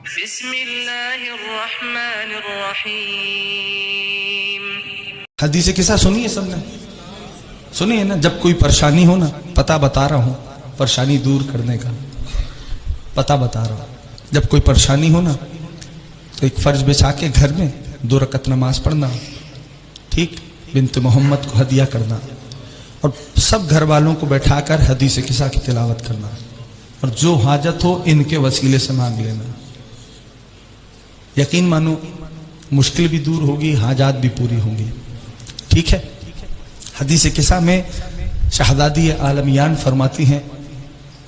بسم اللہ الرحمن الرحیم. حدیث قصہ سنی ہے سب نے؟ سنی ہے نا؟ جب کوئی پریشانی ہو نا، پتہ بتا رہا ہوں پریشانی دور کرنے کا، پتہ بتا رہا ہوں. جب کوئی پریشانی ہو نا تو ایک فرض بچھا کے گھر میں 2 رکعت نماز پڑھنا، ٹھیک، بنت محمد کو ہدیہ کرنا، اور سب گھر والوں کو بیٹھا کر حدیث قصہ کی تلاوت کرنا، اور جو حاجت ہو ان کے وسیلے سے مانگ لینا. یقین مانو مشکل بھی دور ہوگی، حاجات بھی پوری ہوں گی. ٹھیک ہے؟ حدیث قصہ میں شہزادی عالمیان فرماتی ہیں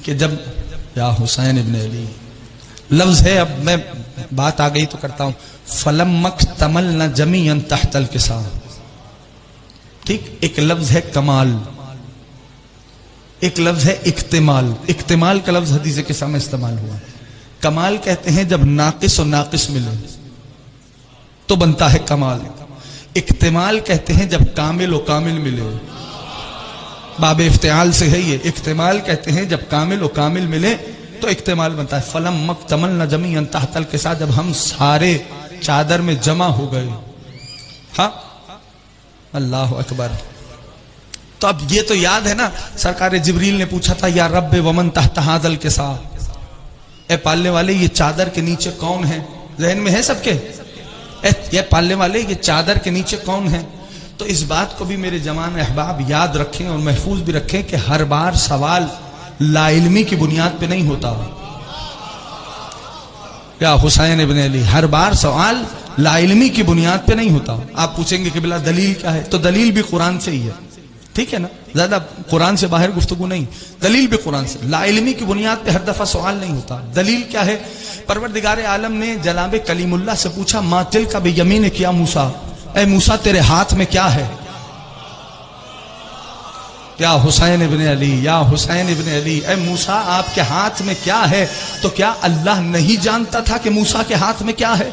کہ جب یا حسین ابن علی، لفظ ہے، اب میں بات آ گئی تو کرتا ہوں، فلم اکتملنا جمیعا تحت الکساء. ٹھیک، ایک لفظ ہے کمال، ایک لفظ ہے اکتمال. اکتمال کا لفظ حدیث قصہ میں استعمال ہوا. کمال کہتے ہیں جب ناقص و ناقص ملے تو بنتا ہے کمال. اکتمال کہتے ہیں جب کامل و کامل ملے. باب افتعال سے ہے یہ. اکتمال کہتے ہیں جب کامل و کامل ملے تو اکتمال بنتا ہے. فلم مکتملنا جمیعا تحت الکساء، جب ہم سارے چادر میں جمع ہو گئے. ہاں، اللہ اکبر. تو اب یہ تو یاد ہے نا، سرکار جبریل نے پوچھا تھا یا رب ومن تحت ھذا الکساء، اے پالنے والے یہ چادر کے نیچے کون ہے؟ ذہن میں ہے سب کے؟ یہ پالنے والے یہ چادر کے نیچے کون ہے؟ تو اس بات کو بھی میرے جوان احباب یاد رکھیں اور محفوظ بھی رکھیں کہ ہر بار سوال لا علمی کی بنیاد پہ نہیں ہوتا. یا حسین ابن علی، ہر بار سوال لا علمی کی بنیاد پہ نہیں ہوتا. آپ پوچھیں گے کہ بلا دلیل کیا ہے؟ تو دلیل بھی قرآن سے ہی ہے. ٹھیک ہے نا؟ زیادہ قرآن سے باہر گفتگو نہیں، دلیل بھی قرآن سے. لا علمی کی بنیاد پہ ہر دفعہ سوال نہیں ہوتا. دلیل کیا ہے؟ پروردگار عالم نے جناب کلیم اللہ سے پوچھا ما تلک بیمینک یا موسیٰ، اے موسیٰ تیرے ہاتھ میں کیا ہے؟ یا حسین ابن علی، یا حسین ابن علی، اے موسیٰ آپ کے ہاتھ میں کیا ہے؟ تو کیا اللہ نہیں جانتا تھا کہ موسیٰ کے ہاتھ میں کیا ہے؟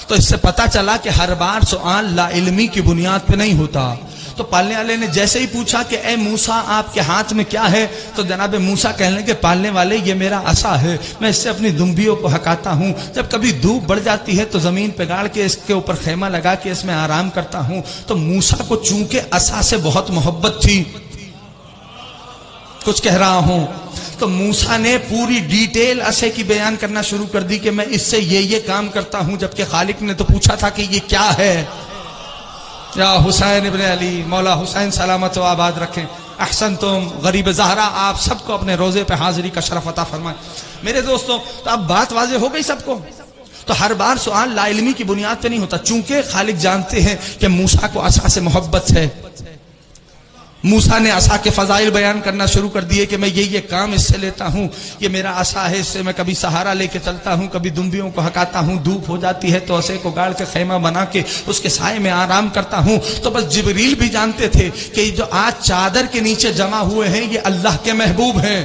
تو اس سے پتا چلا کہ ہر بار سوال لا علمی کی بنیاد پہ نہیں ہوتا. تو پالنے والے نے جیسے ہی پوچھا کہ اے موسیٰ آپ کے ہاتھ میں کیا ہے، تو جناب موسیٰ کہنے لگے پالنے والے یہ میرا عصا ہے، میں اس سے اپنی دمبیوں کو ہکاتا ہوں. جب کبھی دھوپ بڑھ جاتی ہے تو زمین پہ گاڑ کے اس کے اوپر خیمہ لگا کے اس میں آرام کرتا ہوں. تو موسیٰ کو چونکہ عصا سے بہت محبت تھی، کچھ کہہ رہا ہوں، تو موسیٰ نے پوری ڈیٹیل عصے کی بیان کرنا شروع کر دی کہ میں اس سے یہ کام کرتا ہوں. جبکہ خالق نے تو پوچھا تھا کہ یہ کیا ہے. یا حسین ابن علی، مولا حسین سلامت و آباد رکھیں. احسنتم. غریب زہرا آپ سب کو اپنے روزے پہ حاضری کا شرف عطا فرمائے. میرے دوستوں، تو اب بات واضح ہو گئی سب کو. تو ہر بار سوال لا علمی کی بنیاد پہ نہیں ہوتا، چونکہ خالق جانتے ہیں کہ موسیٰ کو عصا سے محبت ہے. موسیٰ نے عصا کے فضائل بیان کرنا شروع کر دیے کہ میں یہ کام اس سے لیتا ہوں، یہ میرا عصا ہے، اس سے میں کبھی سہارا لے کے چلتا ہوں، کبھی دمبیوں کو ہکاتا ہوں، دھوپ ہو جاتی ہے تو عصے کو گاڑ کے خیمہ بنا کے اس کے سائے میں آرام کرتا ہوں. تو بس جبریل بھی جانتے تھے کہ جو آج چادر کے نیچے جمع ہوئے ہیں یہ اللہ کے محبوب ہیں،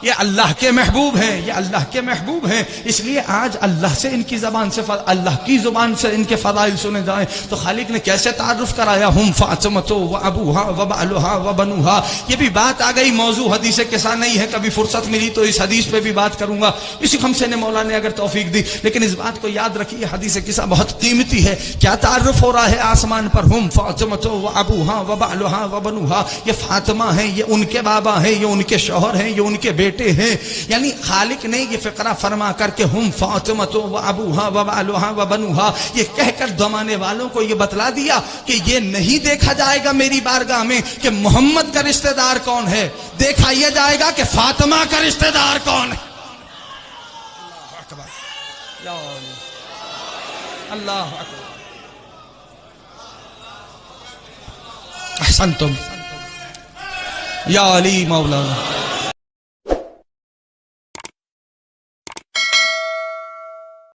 یہ اللہ کے محبوب ہیں، یہ اللہ کے محبوب ہیں. اس لیے آج اللہ سے ان کی زبان سے اللہ کی زبان سے ان کے فضائل سنے جائیں. تو خالق نے کیسے تعارف کرایا، ہم فاطمۃ و ابوہا و بعلہا و بنوہا. یہ بھی بات آ گئی، موضوع حدیث قصہ نہیں ہے، کبھی فرصت ملی تو اس حدیث پہ بھی بات کروں گا، اسی خمسے نے مولا نے اگر توفیق دی. لیکن اس بات کو یاد رکھیے حدیث قصہ بہت قیمتی ہے. کیا تعارف ہو رہا ہے آسمان پر؟ ہم فاطمۃ و ابوہا و بعلہا و بنوہا. یہ فاطمہ ہیں، یہ ان کے بابا ہیں، یہ ان کے شوہر ہیں، یہ ان کے بیٹے ہیں. یعنی خالق نے یہ فقرہ فرما کر کے ہم فاطمۃ و ابوہا و بعلہا و بنوہا یہ کہہ کر زمانے والوں کو یہ بتلا دیا کہ یہ نہیں دیکھا جائے گا میری بارگاہ میں کہ محمد کا رشتہ دار کون ہے، دیکھا یہ جائے گا کہ فاطمہ کا رشتہ دار کون ہے. اللہ اکبر. احسنتم. یا علی مولانا.